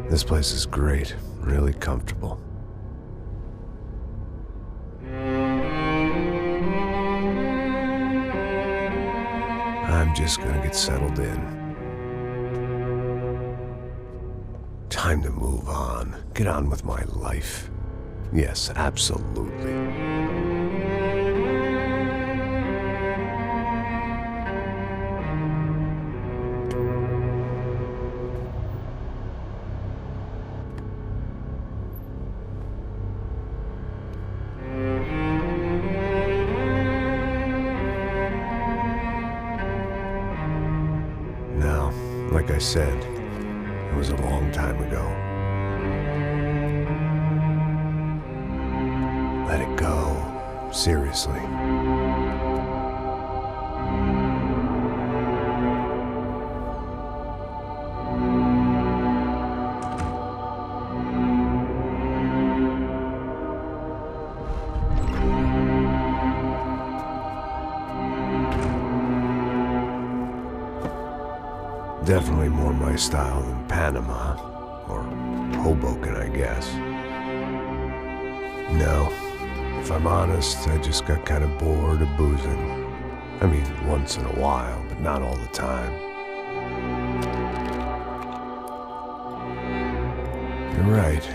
This place is great, really comfortable. I'm just gonna get settled in. Time to move on, get on with my life. Yes, absolutely. Like I said, it was a long time ago. Let it go. Seriously. Definitely more my style than Panama, or Hoboken, I guess. No, if I'm honest, I just got kind of bored of boozing. I mean, once in a while, but not all the time. You're right,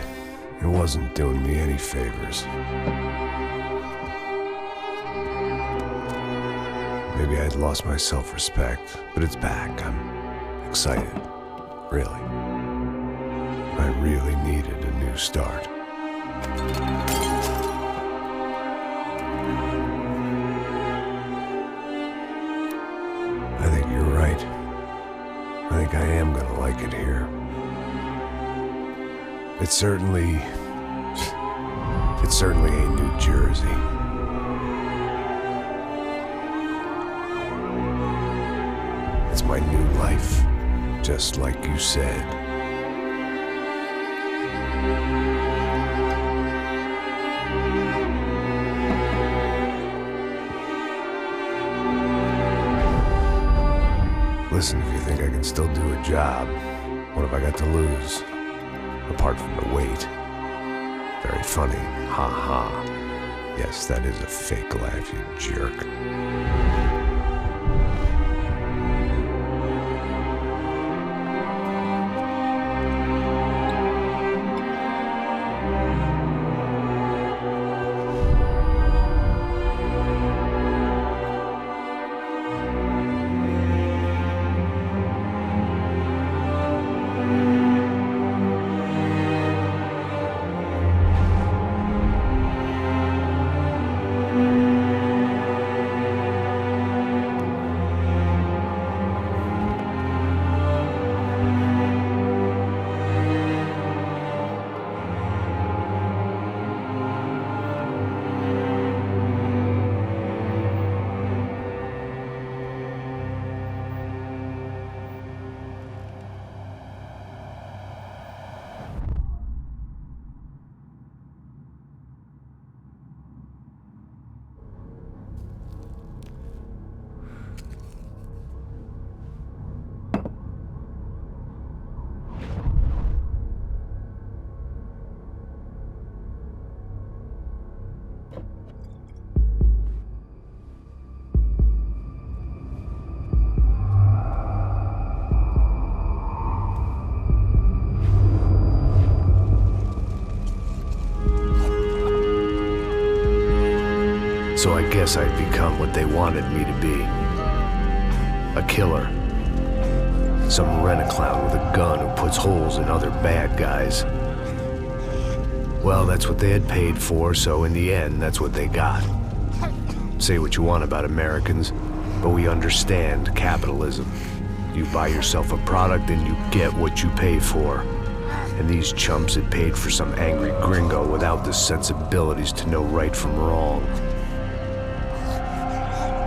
it wasn't doing me any favors. Maybe I'd lost my self-respect, but it's back. I'm excited, really. I really needed a new start. I think you're right. I think I am gonna like it here. It certainly ain't New Jersey. It's my new life. Just like you said. Listen, if you think I can still do a job, what have I got to lose? Apart from the weight. Very funny. Ha ha. Yes, that is a fake laugh, you jerk. So I guess I'd become what they wanted me to be. A killer. Some rent-a-clown with a gun who puts holes in other bad guys. Well, that's what they had paid for, so in the end, that's what they got. Say what you want about Americans, but we understand capitalism. You buy yourself a product and you get what you pay for. And these chumps had paid for some angry gringo without the sensibilities to know right from wrong.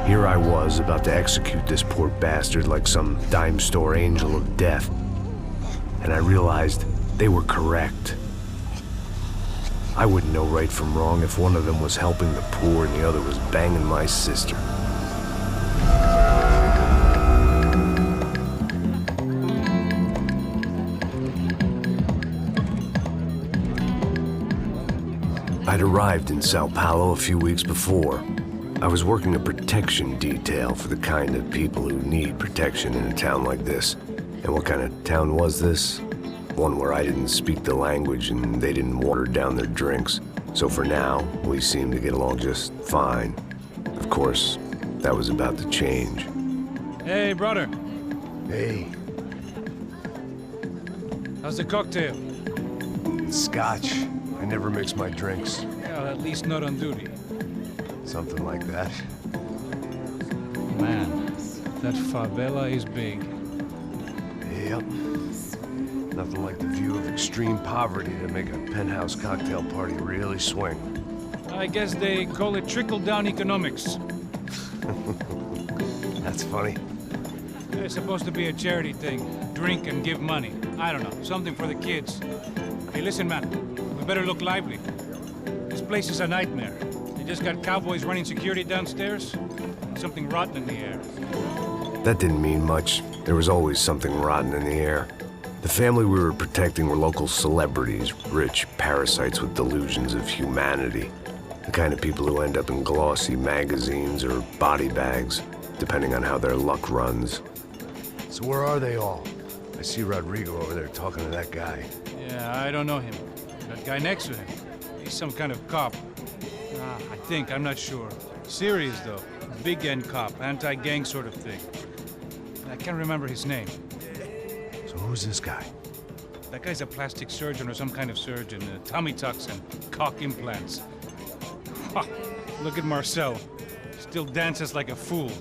Here I was, about to execute this poor bastard like some dime store angel of death. And I realized they were correct. I wouldn't know right from wrong if one of them was helping the poor and the other was banging my sister. I'd arrived in Sao Paulo a few weeks before. I was working a protection detail for the kind of people who need protection in a town like this. And what kind of town was this? One where I didn't speak the language and they didn't water down their drinks. So for now, we seemed to get along just fine. Of course, that was about to change. Hey, brother. Hey. How's the cocktail? It's scotch. I never mix my drinks. Well, at least not on duty. Something like that. Man, that favela is big. Yep. Nothing like the view of extreme poverty to make a penthouse cocktail party really swing. I guess they call it trickle-down economics. That's funny. It's supposed to be a charity thing. Drink and give money. I don't know, something for the kids. Hey, listen, man. We better look lively. This place is a nightmare. They just got cowboys running security downstairs. And something rotten in the air. That didn't mean much. There was always something rotten in the air. The family we were protecting were local celebrities, rich parasites with delusions of humanity. The kind of people who end up in glossy magazines or body bags, depending on how their luck runs. So where are they all? I see Rodrigo over there talking to that guy. Yeah, I don't know him. That guy next to him. He's some kind of cop. I think, I'm not sure. Serious, though. Big end cop, anti-gang sort of thing. I can't remember his name. So who's this guy? That guy's a plastic surgeon or some kind of surgeon. Tummy tucks and cock implants. Ha! Look at Marcel. Still dances like a fool.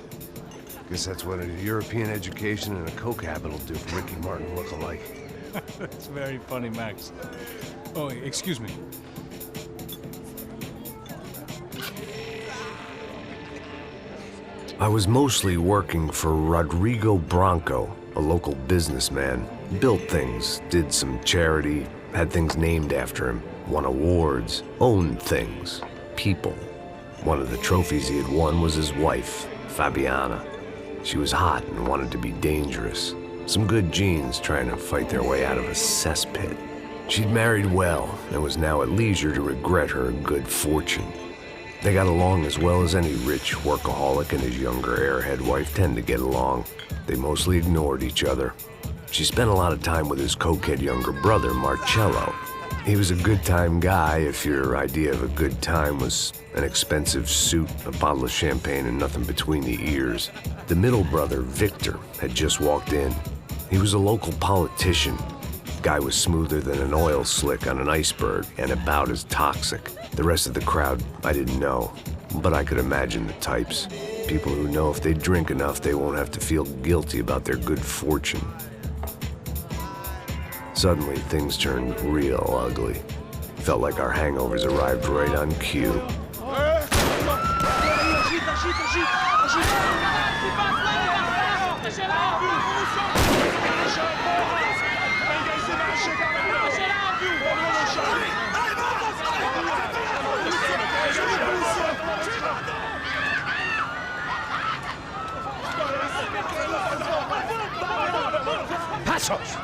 Guess that's what a European education and a coke habit will do for Ricky Martin look-alike. That's very funny, Max. Oh, excuse me. I was mostly working for Rodrigo Branco, a local businessman. Built things, did some charity, had things named after him, won awards, owned things, people. One of the trophies he had won was his wife, Fabiana. She was hot and wanted to be dangerous. Some good genes trying to fight their way out of a cesspit. She'd married well and was now at leisure to regret her good fortune. They got along as well as any rich workaholic and his younger airhead wife tend to get along. They mostly ignored each other. She spent a lot of time with his cokehead younger brother, Marcello. He was a good-time guy if your idea of a good time was an expensive suit, a bottle of champagne, and nothing between the ears. The middle brother, Victor, had just walked in. He was a local politician. Guy was smoother than an oil slick on an iceberg and about as toxic. The rest of the crowd, I didn't know, but I could imagine the types. People who know if they drink enough, they won't have to feel guilty about their good fortune. Suddenly, things turned real ugly. Felt like our hangovers arrived right on cue. Passos!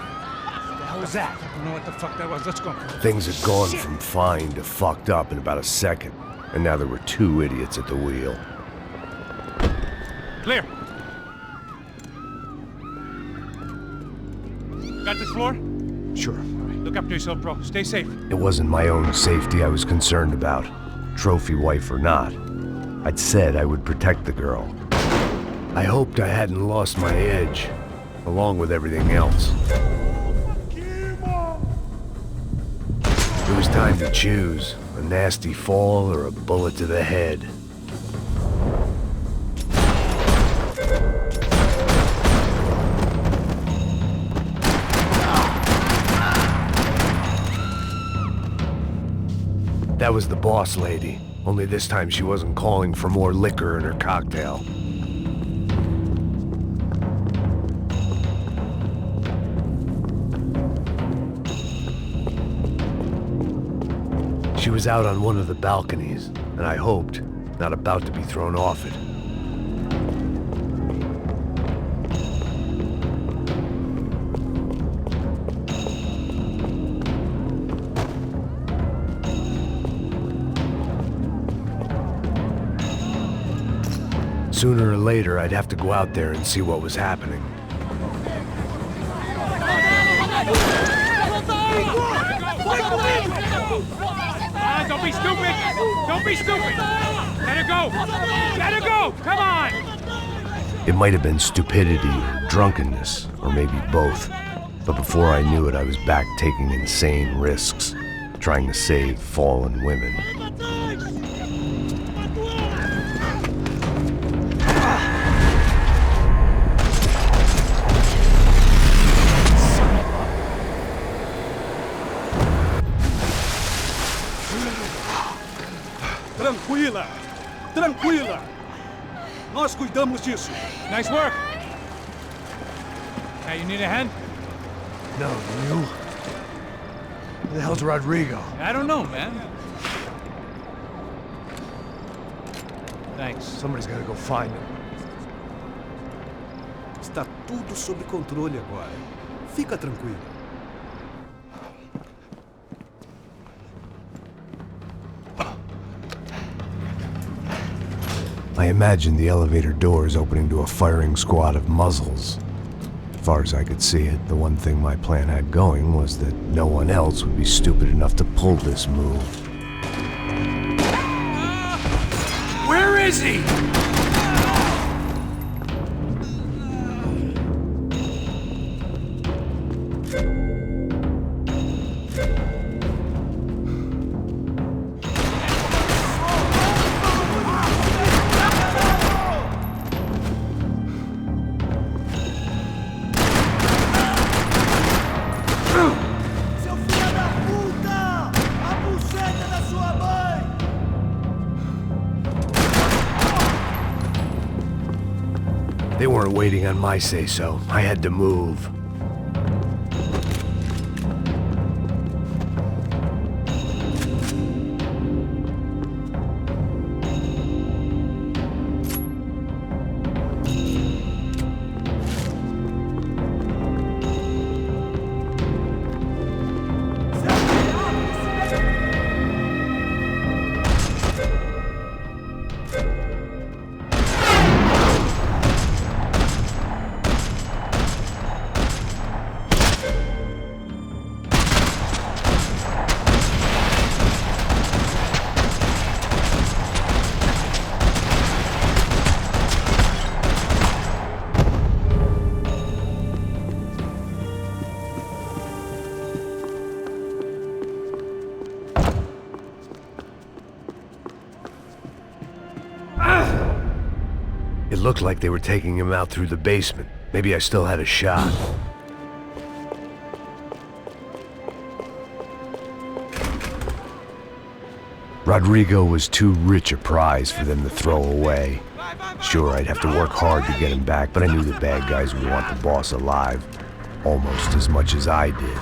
What was that? I don't know what the fuck that was. Let's go. Things had gone from fine to fucked up in about a second, and now there were two idiots at the wheel. Clear. Got this floor? Sure. All right, look after yourself, bro. Stay safe. It wasn't my own safety I was concerned about, trophy wife or not. I'd said I would protect the girl. I hoped I hadn't lost my edge, along with everything else. It was time to choose, a nasty fall or a bullet to the head. That was the boss lady, only this time she wasn't calling for more liquor in her cocktail. She was out on one of the balconies, and I hoped, not about to be thrown off it. Sooner or later, I'd have to go out there and see what was happening. Don't be stupid! Don't be stupid! Let her go! Let her go! Come on! It might have been stupidity or drunkenness, or maybe both. But before I knew it, I was back taking insane risks, trying to save fallen women. Tranquila! Tranquila! Nós cuidamos disso. Nice work! Hey, you need a hand? No, you? Who the hell's Rodrigo? I don't know, man. Thanks. Somebody's gotta go find him. Está tudo sob controle agora. Fica tranquilo. I imagined the elevator doors opening to a firing squad of muzzles. As far as I could see it, the one thing my plan had going was that no one else would be stupid enough to pull this move. Where is he? They weren't waiting on my say-so. I had to move. It looked like they were taking him out through the basement. Maybe I still had a shot. Rodrigo was too rich a prize for them to throw away. Sure, I'd have to work hard to get him back, but I knew the bad guys would want the boss alive, almost as much as I did.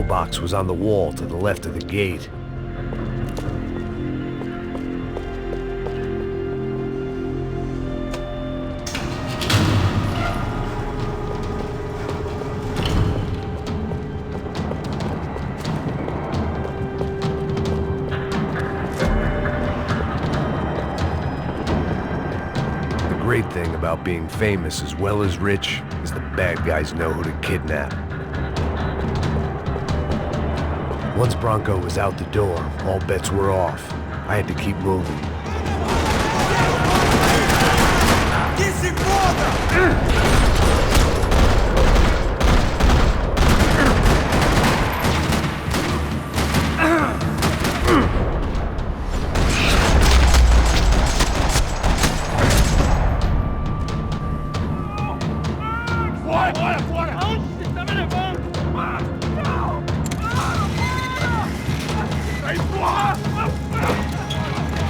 box was on the wall to the left of the gate. The great thing about being famous as well as rich is the bad guys know who to kidnap. Once Bronco was out the door, all bets were off. I had to keep moving.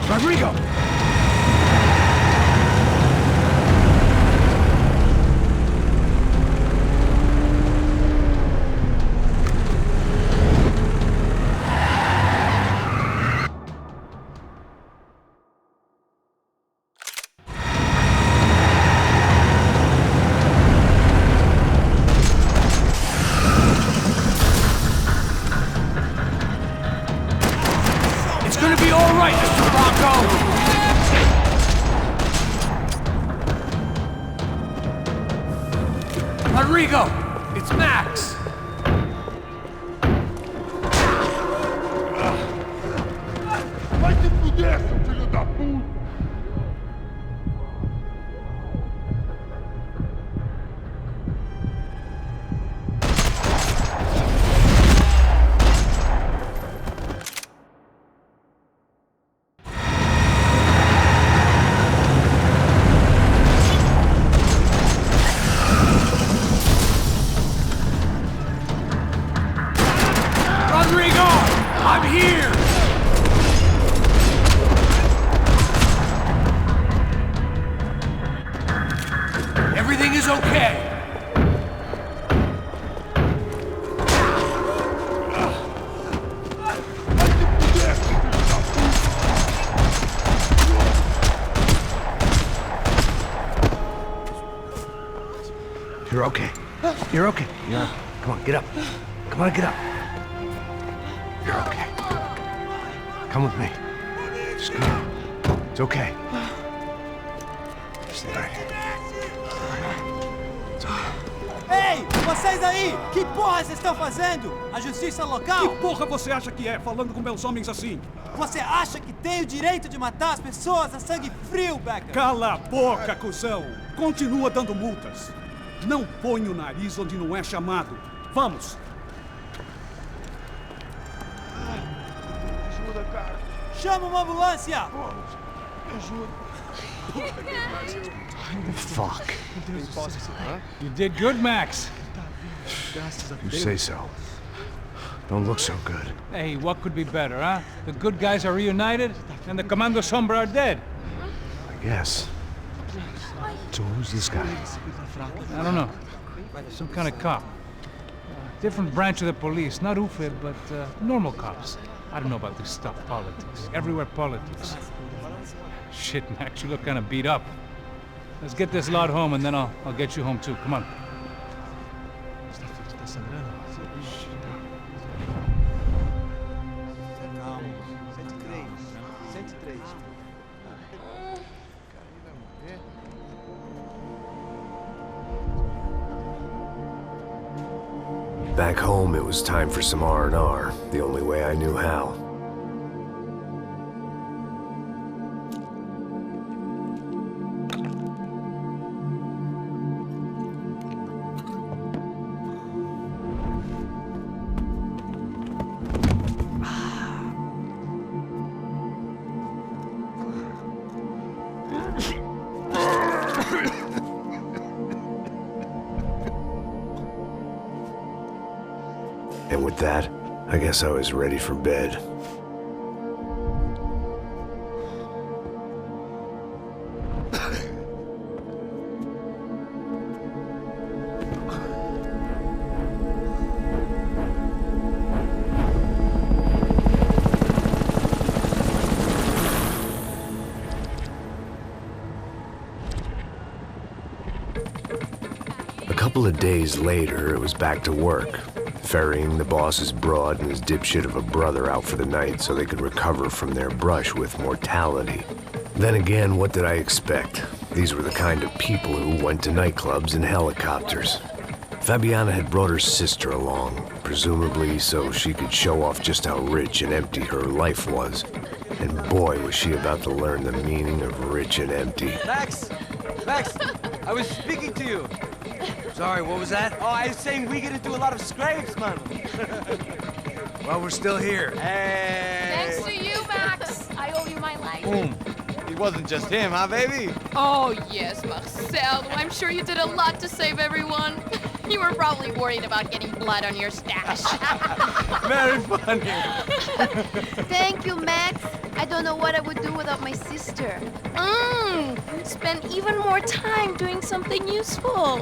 Rodrigo! It's gonna be all right, Mr. Bronco! Rodrigo! It's Max! Vai te fuder, seu filho da puta! Rodrigo! I'm here! Everything is okay. You're okay. You're okay. Yeah. Come on, get up. Come on, get up. You're okay. Come with me. Just come on. It's okay. Stay right here. It's okay. Ei, vocês aí! Que porra vocês estão fazendo? A justiça local? Que porra você acha que é, falando com meus homens assim? Você acha que tem o direito de matar as pessoas a sangue frio, Becker? Cala a boca, cuzão! Continua dando multas. Não põe o nariz onde não é chamado. Vamos! Ajuda, cara. Chama uma ambulância! Fuck. You did good, Max. You say so. Don't look so good. Hey, what could be better, huh? The good guys are reunited, and the Commando Sombra are dead. I guess. So who's this guy? I don't know. Some kind of cop. Different branch of the police. Not UFE, but normal cops. I don't know about this stuff, politics. Everywhere politics. Shit, Max, you look kind of beat up. Let's get this lot home, and then I'll get you home too. Come on. Back home, it was time for some R&R, the only way I knew how. And with that, I guess I was ready for bed. couple of days later, it was back to work, ferrying the boss's broad and his dipshit of a brother out for the night so they could recover from their brush with mortality. Then again, what did I expect? These were the kind of people who went to nightclubs in helicopters. Fabiana had brought her sister along, presumably so she could show off just how rich and empty her life was. And boy, was she about to learn the meaning of rich and empty. Max! Max! I was speaking to you! Sorry, what was that? Oh, I was saying we get to do a lot of scrapes, man. Well, we're still here. Hey! Thanks to you, Max. I owe you my life. Boom. It wasn't just him, huh, baby? Oh, yes, Marcel. I'm sure you did a lot to save everyone. You were probably worried about getting blood on your stash. Very funny. Thank you, Max. I don't know what I would do without my sister. Spend even more time doing something useful.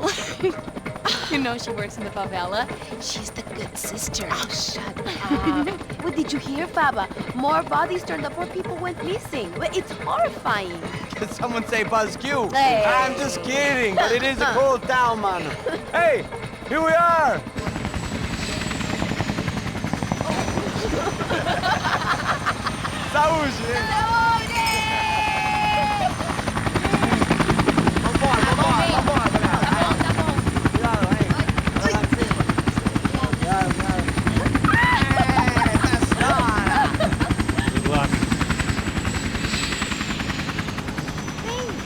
You know she works in the favela. She's the good sister. Oh, shut up. What did you hear, Faba? More bodies turned up, more people went missing. Well, it's horrifying. Did someone say Buzz Q? Hey. I'm just kidding, but it is a cool town, man. Hey, here we are. Saúde!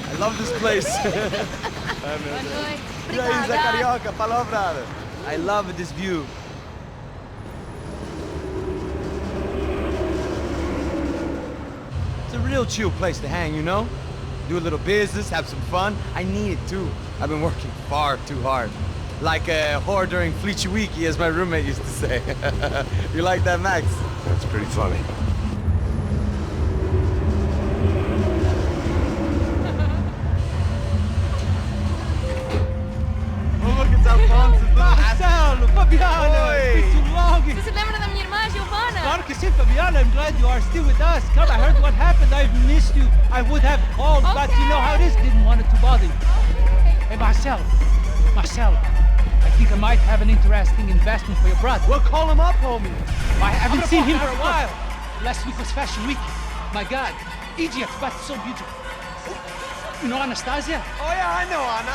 I love this place. E aí, Zé Carioca, falou, brother. I love this view. It's a real chill place to hang, you know? Do a little business, have some fun. I need it too. I've been working far too hard. Like a whore during Fleechy Weeky, as my roommate used to say. You like that, Max? That's pretty funny. Marcelo, Fabiana, it's been too long. Você se lembra da minha irmã, Giovanna? Claro que sim, Fabiana. I'm glad you are still with us. Come, I heard what happened. I've missed you. I would have called, but you know how it is. Didn't want it to bother you. Hey, Marcelo, I think I might have an interesting investment for your brother. Well, call him up, homie. I haven't seen him for a while. Last week was Fashion Week. My God, Egypt, but so beautiful. You know Anastasia? Oh yeah, I know Anna.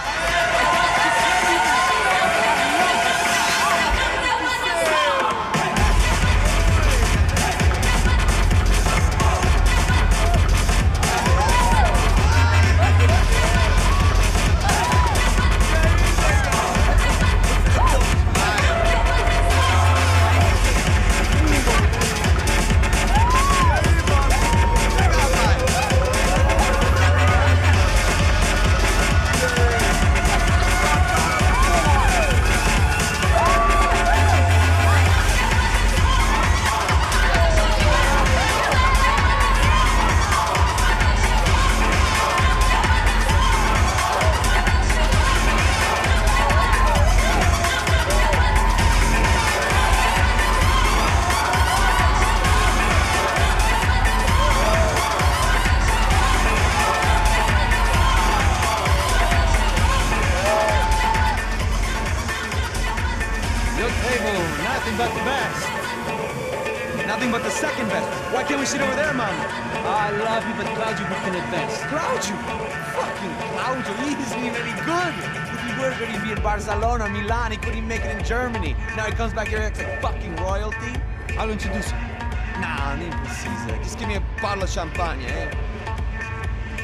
Nothing but the best. Nothing but the second best. Why can't we sit over there, man? I love you, but Claudio booked in advance. Claudio? Fucking Claudio, he isn't even any good. If he were good, he'd be in Barcelona, Milan, he couldn't make it in Germany. Now he comes back here and acts like fucking royalty. I'll introduce you. Nah, nem precisa. Just give me a bottle of champagne, eh?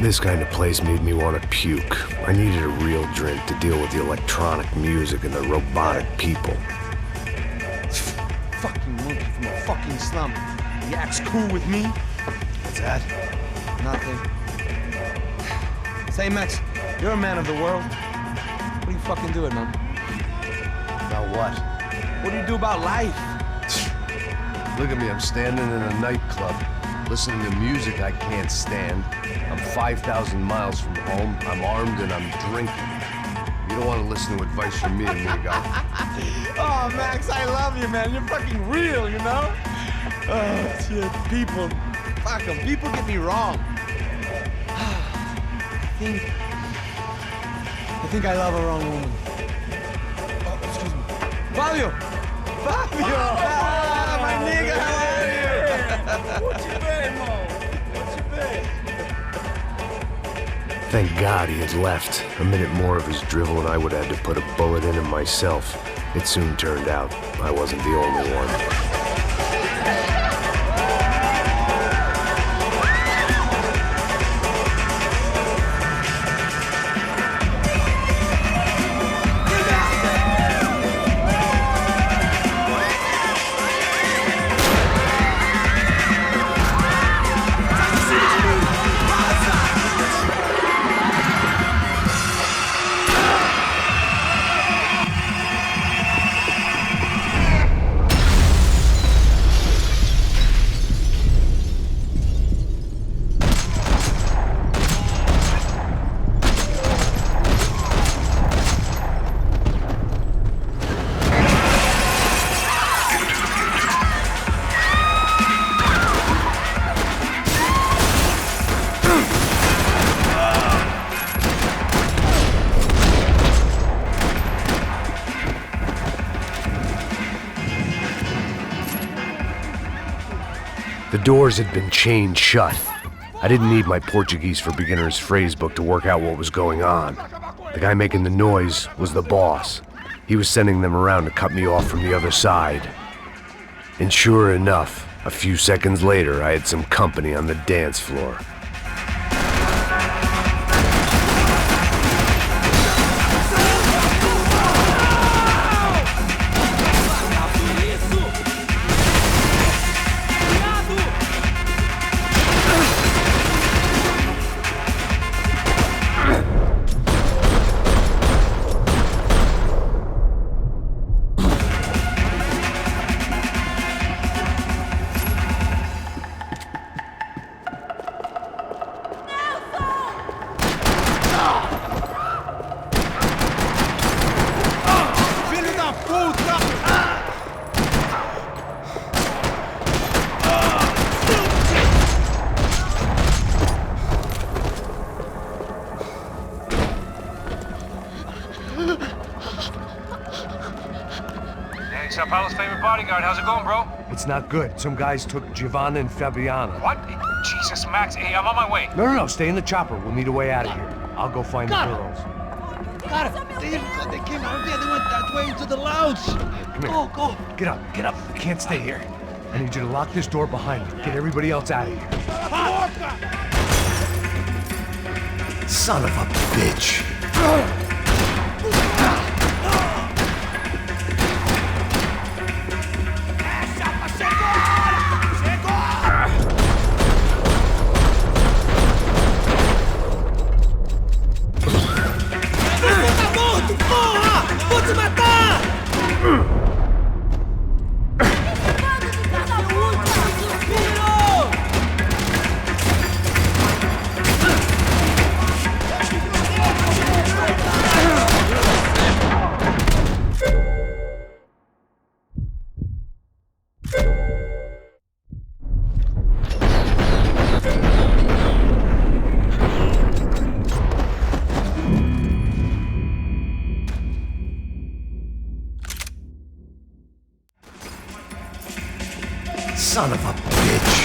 This kind of place made me want to puke. I needed a real drink to deal with the electronic music and the robotic people. Fucking monkey from a fucking slum. He acts cool with me. What's that? Nothing. Say, Max, you're a man of the world. What are you fucking doing, man? About what? What do you do about life? Look at me, I'm standing in a nightclub, listening to music I can't stand. I'm 5,000 miles from home, I'm armed and I'm drinking. You don't want to listen to advice from me, amigo. Oh, Max, I love you, man. You're fucking real, you know? Oh, shit. People. Fuck them. People get me wrong. I think I love a wrong woman. Fabio! Fabio! Ah, my nigga, how are you? Thank God he had left. A minute more of his drivel and I would have had to put a bullet in him myself. It soon turned out I wasn't the only one. The doors had been chained shut. I didn't need my Portuguese for Beginners phrase book to work out what was going on. The guy making the noise was the boss. He was sending them around to cut me off from the other side. And sure enough, a few seconds later, I had some company on the dance floor. Sao Paulo's favorite bodyguard. How's it going, bro? It's not good. Some guys took Giovanna and Fabiana. What? Jesus, Max. Hey, I'm on my way. No, stay in the chopper. We'll need a way out of here. I'll go find the girls. Got it. They came out here. They went that way into the lounge. Come here. Go. Get up. You can't stay here. I need you to lock this door behind you. Get everybody else out of here. Son of a bitch. Son of a bitch.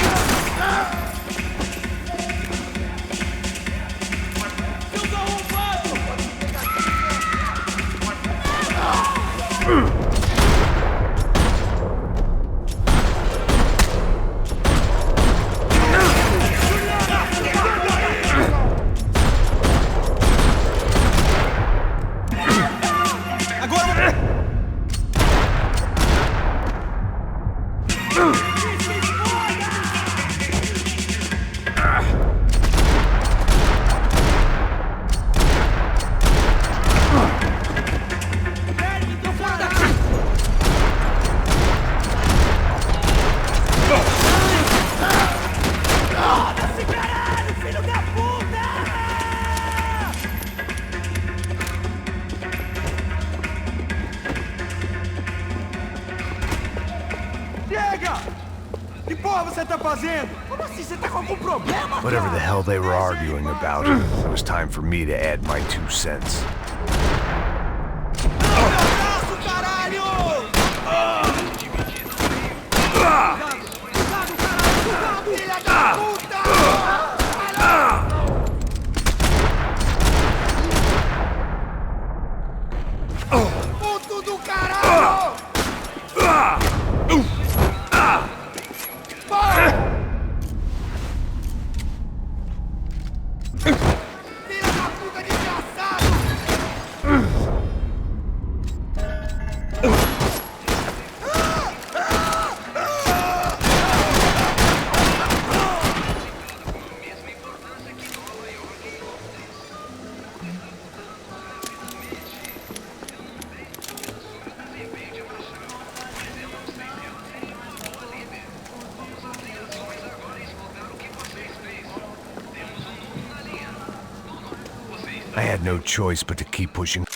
Whatever the hell they were arguing about, it was time for me to add my 2 cents. Puto do caralho! Filha da puta desgraçado! I had no choice but to keep pushing.